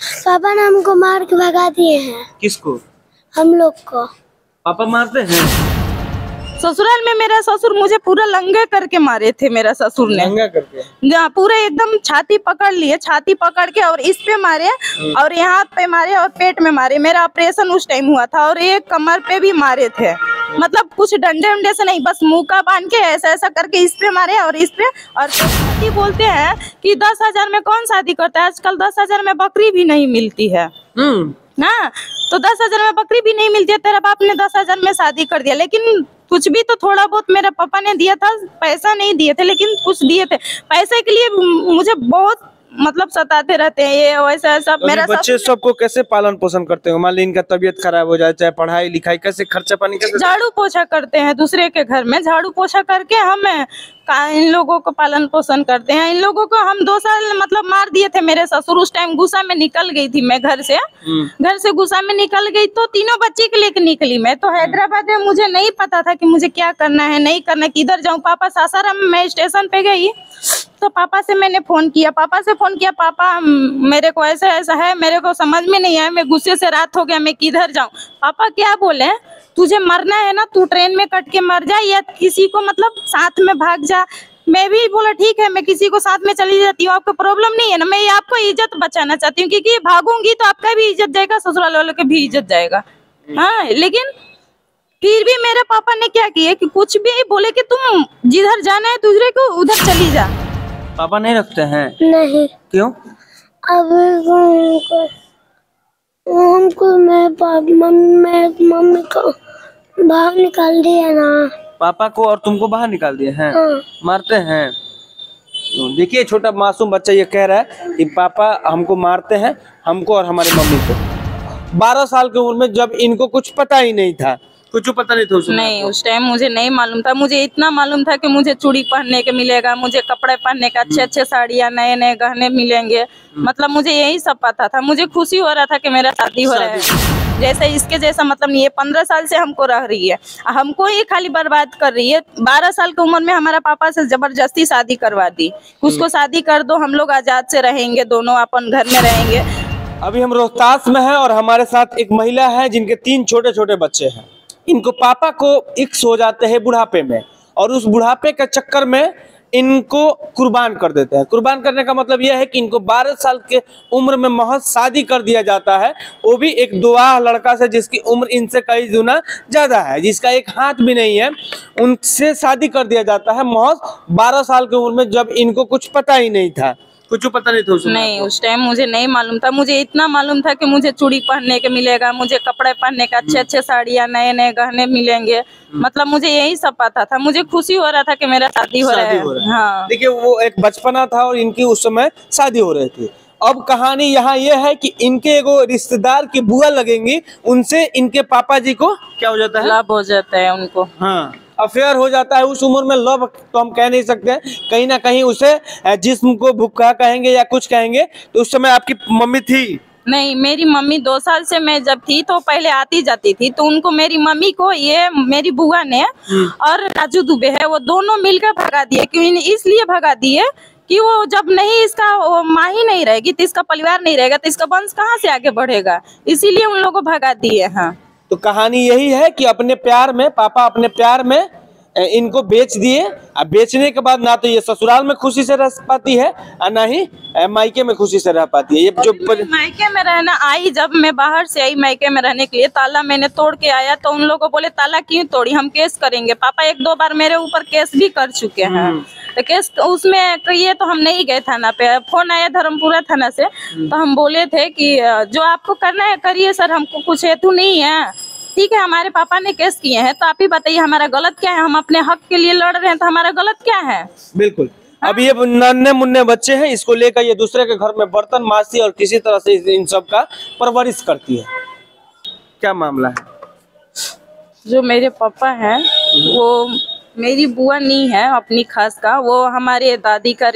पापा ने हमको मार के भगा दिए हैं। किसको? हम लोग को। पापा मारते हैं? ससुराल में मेरा ससुर मुझे पूरा लंगा करके मारे थे। मेरा ससुर ने लंगा करके? जहाँ पूरा एकदम छाती पकड़ लिए, छाती पकड़ के और इस पे मारे और यहाँ पे मारे और पेट में मारे। मेरा ऑपरेशन उस टाइम हुआ था और एक कमर पे भी मारे थे। मतलब कुछ डंडे वंडे से नहीं, बस मुंह का बांध के ऐसा ऐसा करके इस पे मारे और इस पे। और शादी बोलते हैं कि 10,000 में कौन शादी करता है? आजकल 10,000 में बकरी भी नहीं मिलती है ना। तो 10,000 में बकरी भी नहीं मिलती है। तेरा बाप ने 10,000 में शादी कर दिया, लेकिन कुछ भी तो थोड़ा बहुत मेरे पापा ने दिया था। पैसा नहीं दिए थे लेकिन कुछ दिए थे। पैसे के लिए मुझे बहुत मतलब सताते रहते हैं ये वैसा ऐसा। तो मेरा बच्चे सबको कैसे पालन पोषण करते हो? मान ली इनका तबीयत खराब हो जाए, चाहे पढ़ाई लिखाई, कैसे खर्चा पानी कैसे? झाड़ू पोछा करते हैं दूसरे के घर में, झाड़ू पोछा करके हम इन लोगों को पालन पोषण करते हैं। इन लोगों को हम 2 साल मतलब मार दिए थे मेरे ससुर। उस टाइम गुस्सा में निकल गई थी मैं घर से गुस्सा में निकल गई। तो तीनों बच्चे के लेके निकली मैं। तो हैदराबाद में मुझे नहीं पता था कि मुझे क्या करना है नहीं करना, किधर जाऊं। पापा सासाराम में मैं स्टेशन पे गई तो पापा से मैंने फोन किया। पापा मेरे को ऐसा ऐसा है, मेरे को समझ में नहीं आया, मैं गुस्से से रात हो गया, मैं किधर जाऊं। पापा क्या बोले, तुझे मरना है ना तू ट्रेन में कट के मर जा या किसी को मतलब साथ में भाग जा। मैं भी बोला ठीक है, मैं किसी को साथ में चली जाती हूँ, आपको प्रॉब्लम नहीं है ना। मैं आपको इज्जत बचाना चाहती हूँ क्योंकि भागूंगी तो आपका भी इज्जत जाएगा, ससुराल वालों का भी इज्जत जाएगा। हाँ, लेकिन फिर भी मेरे पापा ने क्या किया कि कुछ भी बोले कि तुम जिधर जाना है दूसरे को उधर चली जा। पापा नहीं रखते हैं? नहीं। क्यों? अब हमको मम्मी को बाहर निकाल दिया ना। पापा को और तुमको बाहर निकाल दिए हैं? हाँ। मारते हैं? देखिए छोटा मासूम बच्चा ये कह रहा है कि पापा हमको मारते हैं, हमको और हमारी मम्मी को। 12 साल की उम्र में, जब इनको कुछ पता ही नहीं था, कुछ पता नहीं था उसमें? नहीं, उस टाइम मुझे नहीं मालूम था। मुझे इतना मालूम था कि मुझे चूड़ी पहनने के मिलेगा, मुझे कपड़े पहनने का, अच्छे अच्छे साड़ियाँ, नए नए गहने मिलेंगे। मतलब मुझे यही सब पता था। मुझे खुशी हो रहा था कि मेरा शादी हो रहा है। जैसे इसके जैसा मतलब नहीं है। 15 साल से हमको रह रही है, हमको ही खाली बर्बाद कर रही है। 12 साल की उम्र में हमारा पापा से जबरदस्ती शादी करवा दी। उसको शादी कर दो, हम लोग आजाद से रहेंगे, दोनों अपन घर में रहेंगे। अभी हम रोहतास में हैं और हमारे साथ एक महिला है जिनके 3 छोटे छोटे बच्चे हैं। इनको पापा को इक्स हो जाते हैं बुढ़ापे में, और उस बुढ़ापे के चक्कर में इनको कुर्बान कर देते हैं। कुर्बान करने का मतलब यह है कि इनको 12 साल के उम्र में महज शादी कर दिया जाता है, वो भी एक दुआह लड़का से जिसकी उम्र इनसे कई गुना ज्यादा है, जिसका एक हाथ भी नहीं है, उनसे शादी कर दिया जाता है महज 12 साल की उम्र में, जब इनको कुछ पता ही नहीं था। कुछ पता नहीं था उसमें? नहीं, उस टाइम मुझे नहीं मालूम था। मुझे इतना मालूम था कि मुझे चूड़ी पहनने के मिलेगा, मुझे कपड़े पहनने का, अच्छे अच्छे साड़ियाँ, नए नए गहने मिलेंगे। मतलब मुझे यही सब पता था। मुझे खुशी हो रहा था कि मेरा शादी हो रहा है। हाँ, देखिए वो एक बचपना था और इनकी उस समय शादी हो रही थी। अब कहानी यहाँ ये है कि इनके एगो रिश्तेदार की बुआ लगेंगी, उनसे इनके पापा जी को क्या हो जाता है? लाभ हो जाता है उनको। हाँ, अफेयर हो जाता है। उस उम्र में लव तो हम कह नहीं सकते, कहीं ना कहीं उसे जिस्म को भुक्का कहेंगे या कुछ कहेंगे। तो उस समय आपकी मम्मी थी? नहीं, मेरी मम्मी 2 साल से मैं जब थी तो पहले आती जाती थी, तो उनको मेरी मम्मी को ये मेरी बुआ ने और राजू दुबे है वो दोनों मिलकर भगा दिए। क्यों? इसलिए भगा दिए कि वो जब नहीं इसका वो माँ ही नहीं रहेगी तो इसका परिवार नहीं रहेगा तो इसका वंश कहाँ से आगे बढ़ेगा, इसीलिए उन लोगों को भगा दिए। हाँ, तो कहानी यही है कि अपने प्यार में, पापा अपने प्यार में इनको बेच दिए। अब बेचने के बाद ना तो ये ससुराल में खुशी से रह पाती है और ना ही मायके में खुशी से रह पाती है। ये जो मायके में रहना आई, जब मैं बाहर से आई मायके में रहने के लिए, ताला मैंने तोड़ के आया तो उन लोगों बोले ताला क्यों तोड़ी, हम केस करेंगे। पापा 1-2 बार मेरे ऊपर केस भी कर चुके हैं। तो केस उसमें कहिए तो हम नहीं गए थाना पे। फोन आया धर्मपुरा थाना से, तो हम बोले थे कि जो आपको करना है करिए सर, हमको कुछ हेतु नहीं है। ठीक है, हमारे पापा ने केस किए हैं तो आप ही बताइए हमारा गलत क्या है। हम अपने हक के लिए लड़ रहे हैं तो हमारा गलत क्या है? बिल्कुल। अब ये नन्हे मुन्ने बच्चे हैं, इसको लेकर ये दूसरे के घर में बर्तन मासी और किसी तरह से इन सब का परवरिश करती है। क्या मामला है? जो मेरे पापा हैं वो मेरी बुआ नहीं है अपनी खास का, वो हमारे दादी का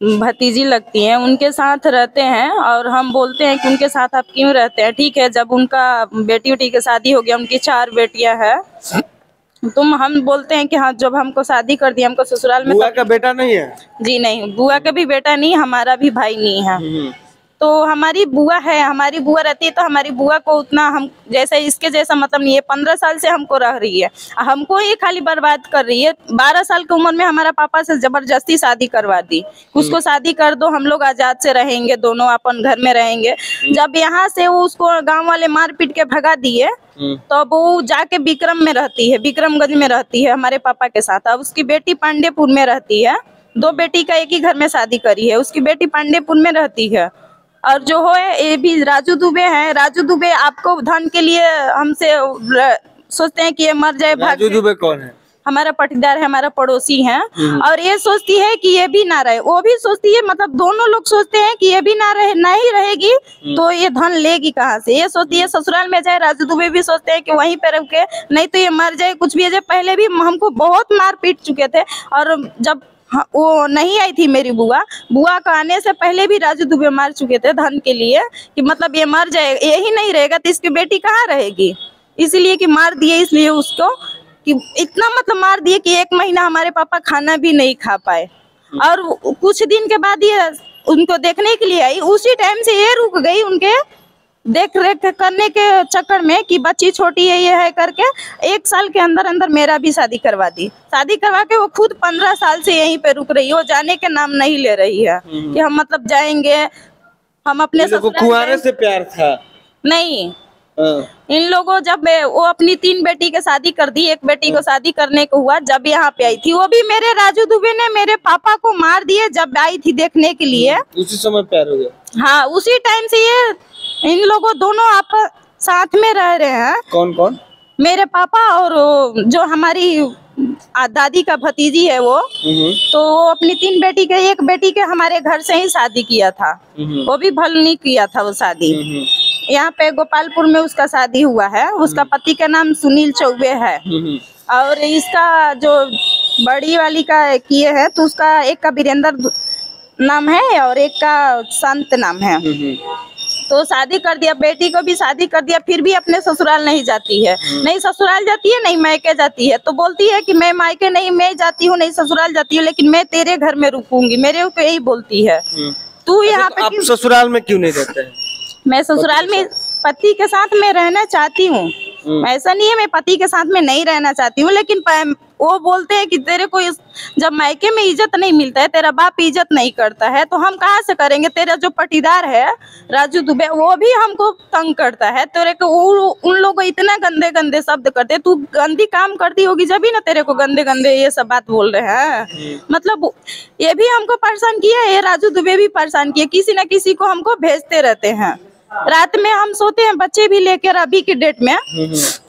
भतीजी लगती हैं, उनके साथ रहते हैं। और हम बोलते हैं कि उनके साथ आप क्यों रहते हैं? ठीक है, जब उनका बेटी उटी की शादी हो गया, उनकी 4 बेटियां हैं, तुम हम बोलते हैं कि हाँ जब हमको शादी कर दिया, हमको ससुराल में बुआ का बेटा नहीं है? जी नहीं, बुआ का भी बेटा नहीं, हमारा भी भाई नहीं है। तो हमारी बुआ है, हमारी बुआ रहती है, तो हमारी बुआ को उतना हम जैसे इसके जैसा मतलब नहीं है। 15 साल से हमको रह रही है, हमको ही खाली बर्बाद कर रही है। 12 साल की उम्र में हमारा पापा से जबरदस्ती शादी करवा दी, उसको शादी कर दो, हम लोग आजाद से रहेंगे, दोनों अपन घर में रहेंगे। जब यहाँ से वो उसको गांव वाले मार पीट के भगा दिए, तो अब वो जाके विक्रम में रहती है, विक्रमगंज में रहती है हमारे पापा के साथ। अब उसकी बेटी पांडेपुर में रहती है, 2 बेटी का एक ही घर में शादी करी है, उसकी बेटी पांडेपुर में रहती है। और जो है ये भी राजू दुबे हैं। राजू दुबे आपको धन के लिए हमसे सोचते हैं कि ये मर जाए, भाग राजू दुबे कौन है? हमारा पटीदार है, हमारा पड़ोसी है। और ये सोचती है कि ये भी ना रहे, वो भी सोचती है, मतलब दोनों लोग सोचते हैं कि ये भी ना रहे, नहीं रहेगी तो ये धन लेगी कहाँ से। ये सोचती है ससुराल में जाए, राजू दुबे भी सोचते हैं कि वहीं पे रह के, नहीं तो ये मर जाए, कुछ भी हो जाए। पहले भी हमको बहुत मार पीट चुके थे, और जब वो नहीं आई थी मेरी बुआ का आने से पहले भी राजू दुबे मार चुके थे धन के लिए, कि मतलब ये मर जाए, यही नहीं रहेगा तो इसकी बेटी कहाँ रहेगी, इसलिए कि मार दिए। इसलिए उसको कि इतना मतलब मार दिए कि 1 महीना हमारे पापा खाना भी नहीं खा पाए। और कुछ दिन के बाद ये उनको देखने के लिए आई, उसी टाइम से ये रुक गई उनके देख रेख करने के चक्कर में कि बच्ची छोटी है ये है करके। 1 साल के अंदर अंदर मेरा भी शादी करवा दी। शादी करवा के वो खुद 15 साल से यहीं पे रुक रही है, वो जाने के नाम नहीं ले रही है कि हम मतलब जाएंगे, हम अपने कुंवारे से प्यार था नहीं। इन लोगों जब वो अपनी 3 बेटी के शादी कर दी, 1 बेटी को शादी करने को हुआ, जब यहाँ पे आई थी, वो भी मेरे राजू दुबे ने मेरे पापा को मार दिए जब आई थी देखने के लिए। उसी समय प्यार हो गया। हाँ, उसी टाइम से ये इन लोगों दोनों आप साथ में रह रहे हैं। कौन कौन? मेरे पापा और जो हमारी दादी का भतीजी है वो, तो वो अपनी 3 बेटी के, 1 बेटी के हमारे घर से ही शादी किया था, वो भी भल नहीं किया था वो शादी। यहाँ पे गोपालपुर में उसका शादी हुआ है, उसका पति का नाम सुनील चौबे है। और इसका जो बड़ी वाली का किए है, तो उसका एक का वीरेंद्र नाम है और एक का संत नाम है। तो शादी कर दिया, बेटी को भी शादी कर दिया, फिर भी अपने ससुराल नहीं जाती है, नहीं ससुराल जाती है, नहीं मायके जाती है। तो बोलती है कि मैं मायके नहीं, मैं जाती हूँ, नहीं ससुराल जाती हूँ, लेकिन मैं तेरे घर में रुकूंगी, मेरे को यही बोलती है। तू यहाँ पे आप ससुराल में क्यों नहीं रहते हैं? मैं ससुराल में पति के साथ में रहना चाहती हूँ, ऐसा नहीं है मैं पति के साथ में नहीं रहना चाहती हूँ, लेकिन वो बोलते हैं कि तेरे को जब मायके में इज्जत नहीं मिलता है, तेरा बाप इज्जत नहीं करता है, तो हम कहाँ से करेंगे। तेरा जो पटीदार है राजू दुबे, वो भी हमको तंग करता है, तेरे को उन लोग इतना गंदे गंदे शब्द करते, तू गंदी काम करती होगी जब भी ना तेरे को गंदे गंदे ये सब बात बोल रहे हैं। मतलब ये भी हमको परेशान किया, ये राजू दुबे भी परेशान किया, किसी न किसी को हमको भेजते रहते हैं। रात में हम सोते हैं बच्चे भी लेकर, अभी की डेट में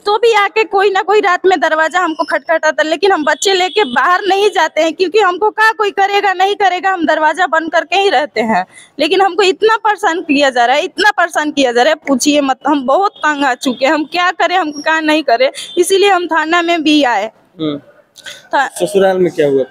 तो भी आके कोई ना कोई रात में दरवाजा हमको खटखटाता, लेकिन हम बच्चे लेके बाहर नहीं जाते हैं, क्योंकि हमको क्या कोई करेगा नहीं करेगा, हम दरवाजा बंद करके ही रहते हैं। लेकिन हमको इतना परेशान किया जा रहा है, इतना परेशान किया जा रहा है, पूछिए मत। हम बहुत तंग आ चुके हैं, हम क्या करें, हमको क्या नहीं करे, इसीलिए हम थाना में भी आए। ससुराल में क्या हुआ?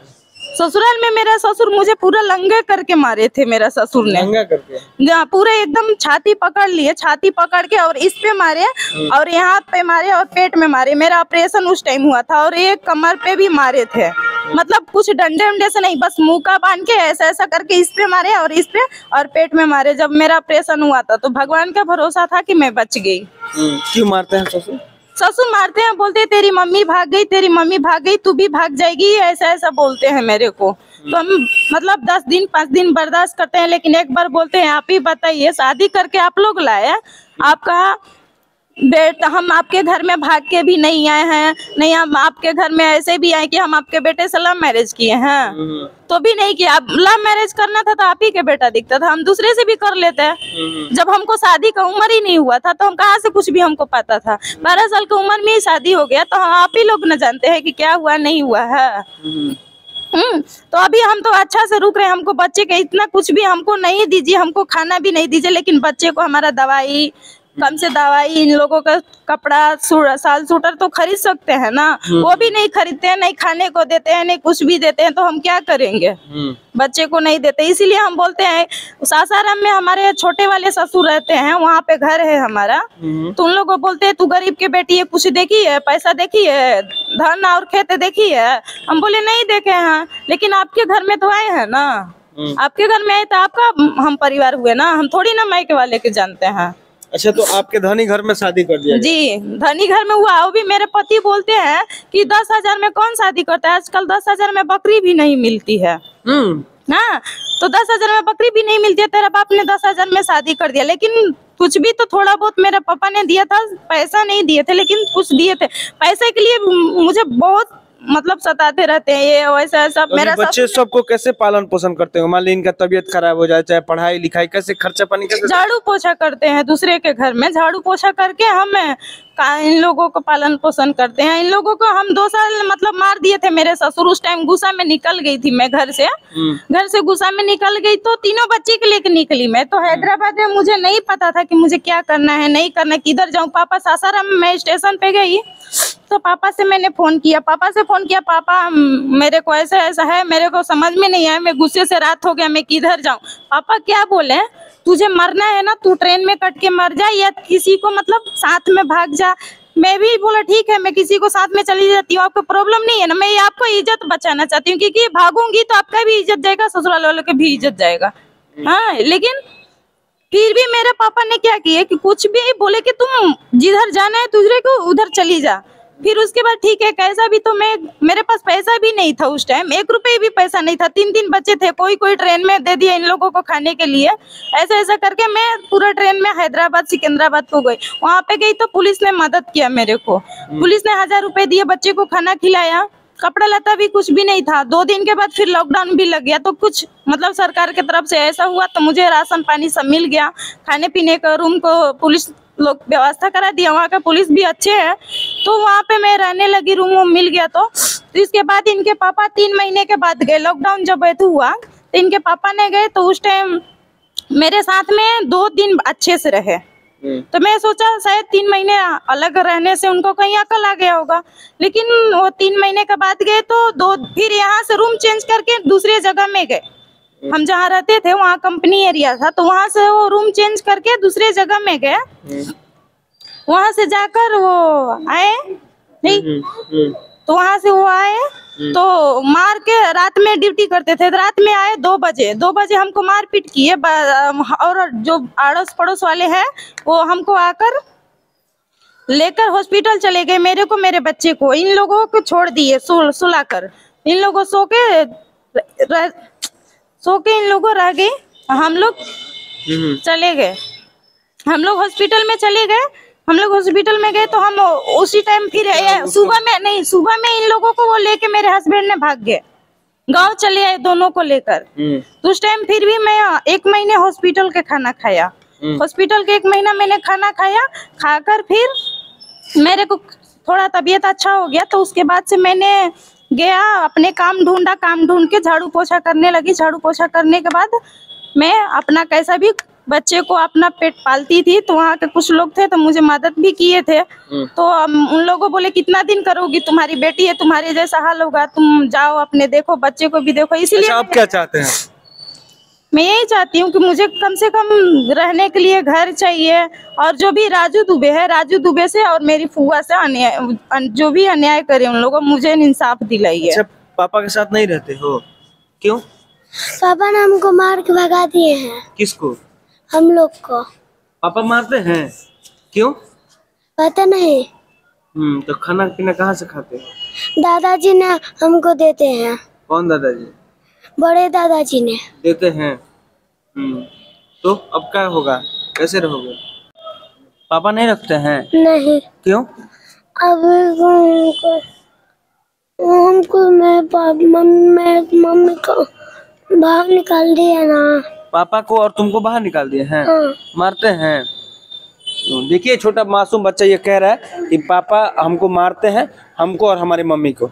ससुराल में मेरा ससुर मुझे पूरा लंगा करके मारे थे, मेरा ससुर ने लंगा करके, जहाँ पूरा एकदम छाती पकड़ लिए, छाती पकड़ के और इस पे मारे और यहाँ पे मारे और पेट में मारे। मेरा ऑपरेशन उस टाइम हुआ था, और एक कमर पे भी मारे थे, मतलब कुछ डंडे वंडे से नहीं, बस मुंह का बांध के ऐसा ऐसा करके इस पे मारे और इस पे और पेट में मारे। जब मेरा ऑपरेशन हुआ था तो भगवान का भरोसा था कि मैं बच गई। क्यों मारते हैं ससुर? ससुर मारते हैं, बोलते हैं तेरी मम्मी भाग गई, तेरी मम्मी भाग गई, तू भी भाग जाएगी, ऐसा ऐसा बोलते हैं मेरे को। तो हम मतलब 10 दिन 5 दिन बर्दाश्त करते हैं, लेकिन एक बार बोलते हैं आप ही बताइए, शादी करके आप लोग लाए, आप कहा बेटा हम आपके घर में भाग के भी नहीं आए हैं, नहीं हम आपके घर में ऐसे भी आए कि हम आपके बेटे से लव मैरिज किए हैं, तो भी नहीं किया। आप लव मैरिज करना था तो आप ही के बेटा दिखता था, हम दूसरे से भी कर लेते हैं। जब हमको शादी का उम्र ही नहीं हुआ था तो हम कहाँ से कुछ भी हमको पता था। 12 साल की उम्र में ही शादी हो गया, तो आप ही लोग न जानते हैं कि क्या हुआ नहीं हुआ है। तो अभी हम तो अच्छा से रुक रहे हैं, हमको बच्चे के इतना कुछ भी हमको नहीं दीजिए, हमको खाना भी नहीं दीजिए, लेकिन बच्चे को हमारा दवाई, कम से दवाई, इन लोगों का कपड़ा, साल सूटर तो खरीद सकते हैं ना, वो भी नहीं खरीदते हैं, नहीं खाने को देते हैं, नहीं कुछ भी देते हैं, तो हम क्या करेंगे। बच्चे को नहीं देते, इसीलिए हम बोलते हैं सासाराम में हमारे छोटे वाले ससुर रहते हैं, वहाँ पे घर है हमारा, तो उन लोगों को बोलते हैं तू गरीब के बेटी है, कुछ देखी है, पैसा देखी है, धन और खेत देखी है। हम बोले नहीं देखे हैं, लेकिन आपके घर में तो आए हैं ना, आपके घर में आए तो आपका हम परिवार हुए ना, हम थोड़ी ना मायके वाले के जानते हैं। अच्छा, तो आपके धनी घर में शादी कर दिया? जी, धनी घर में हुआ। वो भी मेरे पति बोलते हैं कि 10,000 में कौन शादी करता है, आजकल 10,000 में बकरी भी नहीं मिलती है। हाँ, तो 10,000 में बकरी भी नहीं मिलती है, तेरा बाप ने 10,000 में शादी कर दिया। लेकिन कुछ भी तो थोड़ा बहुत मेरे पापा ने दिया था, पैसा नहीं दिए थे लेकिन कुछ दिए थे। पैसे के लिए मुझे बहुत मतलब सताते रहते हैं ये वैसा ऐसा। मेरा बच्चे सबको कैसे पालन पोषण करते हो? मान ली इनका तबीयत खराब हो जाए, चाहे पढ़ाई लिखाई, कैसे खर्चा पानी कैसे? झाड़ू पोछा करते हैं दूसरे के घर में, झाड़ू पोछा करके हम इन लोगों को पालन पोषण करते हैं। इन लोगों को हम 2 साल मतलब मार दिए थे मेरे ससुर। उस टाइम गुस्सा में निकल गई थी मैं घर से गुस्सा में निकल गई तो तीनों बच्चे के लेके निकली मैं। तो हैदराबाद में मुझे नहीं पता था कि मुझे क्या करना है नहीं करना, किधर जाऊँ। पापा सासाराम में मैं स्टेशन पे गई तो पापा से मैंने फोन किया, पापा मेरे को ऐसा ऐसा है, मेरे को समझ में नहीं आया, मैं गुस्से से रात हो गया, मैं किधर जाऊं। पापा क्या बोले, तुझे मरना है ना तू ट्रेन में कट के मर जा या किसी को मतलब साथ में भाग जा। मैं भी बोला ठीक है, मैं किसी को साथ में चली जाती हूँ, आपको प्रॉब्लम नहीं है ना। मैं आपको इज्जत बचाना चाहती हूँ क्योंकि भागूंगी तो आपका भी इज्जत जाएगा, ससुराल वालों की भी इज्जत जाएगा। हाँ, लेकिन फिर भी मेरे पापा ने क्या किया कि कुछ भी बोले कि तुम जिधर जाना है तुझे को उधर चली जा। फिर उसके बाद ठीक है, कैसा भी तो मेरे पास पैसा भी नहीं था उस टाइम, 1 रुपए भी पैसा नहीं था। 3 बच्चे थे, कोई ट्रेन में दे दिया इन लोगों को खाने के लिए। ऐसा करके मैं पूरा ट्रेन में हैदराबाद सिकंदराबाद को गई। वहाँ पे गई तो पुलिस ने मदद किया मेरे को। पुलिस ने 1000 रुपए दिए, बच्चे को खाना खिलाया, कपड़ा लता भी कुछ भी नहीं था। 2 दिन के बाद फिर लॉकडाउन भी लग गया तो कुछ मतलब सरकार की तरफ से ऐसा हुआ तो मुझे राशन पानी सब मिल गया। खाने पीने का रूम को पुलिस लोग व्यवस्था करा दिया, वहाँ का पुलिस भी अच्छे हैं तो वहाँ पे मैं रहने लगी, रूम मिल गया। तो इसके बाद इनके पापा 3 महीने के बाद गए। लॉकडाउन जब हुआ तो इनके पापा ने गए तो उस टाइम मेरे साथ में 2 दिन अच्छे से रहे। तो मैं सोचा शायद 3 महीने अलग रहने से उनको कहीं अकल आ गया होगा, लेकिन वो 3 महीने के बाद गए तो फिर यहाँ से रूम चेंज करके दूसरी जगह में गए। हम जहाँ रहते थे वहाँ कंपनी एरिया था तो वहाँ से वो रूम चेंज करके दूसरे जगह में गए। वहाँ से जाकर वो आए नहीं तो वहाँ से वो आए तो मार के, रात में ड्यूटी करते थे, रात में आए 2 बजे हमको मार पीट किए। और जो अड़ोस पड़ोस वाले हैं वो हमको आकर लेकर हॉस्पिटल चले गए, मेरे को मेरे बच्चे को। इन लोगों को छोड़ दिए सुलाकर, इन लोगों सो के इन लोगों रह गए। हम लोग चले गए, हम लोग हॉस्पिटल में चले गए। हम लोग हॉस्पिटल में गए तो हम उसी टाइम फिर सुबह में इन लोगों को वो लेके मेरे हस्बैंड ने भाग गए, गांव चले आए दोनों को लेकर। तो उस टाइम फिर भी मैं 1 महीने हॉस्पिटल के खाना खाया। हॉस्पिटल के 1 महीना मैंने खाना खाया, खाकर फिर मेरे को थोड़ा तबीयत अच्छा हो गया। तो उसके बाद से मैंने गया अपने काम ढूंढ के झाड़ू पोछा करने लगी। झाड़ू पोछा करने के बाद मैं अपना कैसा भी बच्चे को अपना पेट पालती थी तो वहाँ के कुछ लोग थे तो मुझे मदद भी किए थे। तो उन लोगों बोले कितना दिन करोगी, तुम्हारी बेटी है, तुम्हारे जैसा हाल होगा, तुम जाओ अपने देखो, बच्चे को भी देखो। इसीलिए अच्छा, आप क्या चाहते हैं? मैं यही चाहती हूँ कि मुझे कम से कम रहने के लिए घर चाहिए। और जो भी राजू दुबे से और मेरी फुआ से अन्याय, जो भी अन्याय करे उन लोगों मुझे इंसाफ दिलाइए। अच्छा, पापा के साथ नहीं रहते हो? क्यों? पापा ने हमको मार के भगा दिए हैं। किसको? हम लोग को। पापा मारते हैं? क्यों? पता नहीं। तो खाना पीना कहाँ से खाते हो? दादाजी ने हमको देते हैं। कौन दादाजी? बड़े दादाजी ने देते हैं। तो अब क्या होगा, कैसे रहोगे? पापा नहीं रखते हैं? नहीं। क्यों? अब हमको मम्मी को बाहर निकाल दिया ना। पापा को और तुमको बाहर निकाल दिए हैं? हाँ। मारते हैं? देखिए, छोटा मासूम बच्चा ये कह रहा है कि पापा हमको मारते हैं, हमको और हमारी मम्मी को।